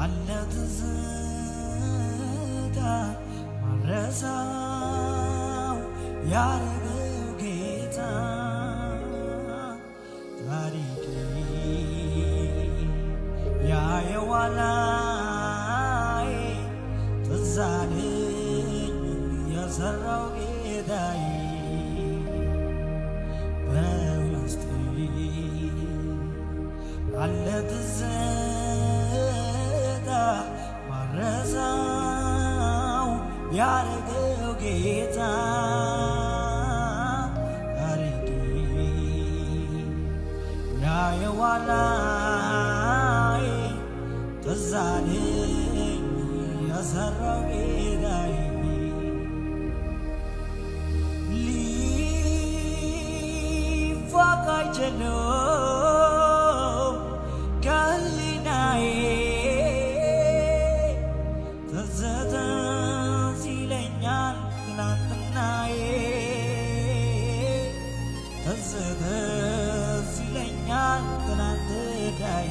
አለ ትዝታ ማረሳው ያረገው ጌታ ታሪኬ ያየዋላይ ትዝ አለኝ የሰራው ጌታዬ በውስጤ አለ ትዝታ ማረሳው ያረገው ጌታ ታሪኬ ያየዋላይ ትዝ አለኝ የሰራው ጌታዬ ሊፋቅ አይችልም ከህሊናዬ ትዝ ይለኛል ትናንትናዬ ትዝ ይለኛል ትናንትናዬ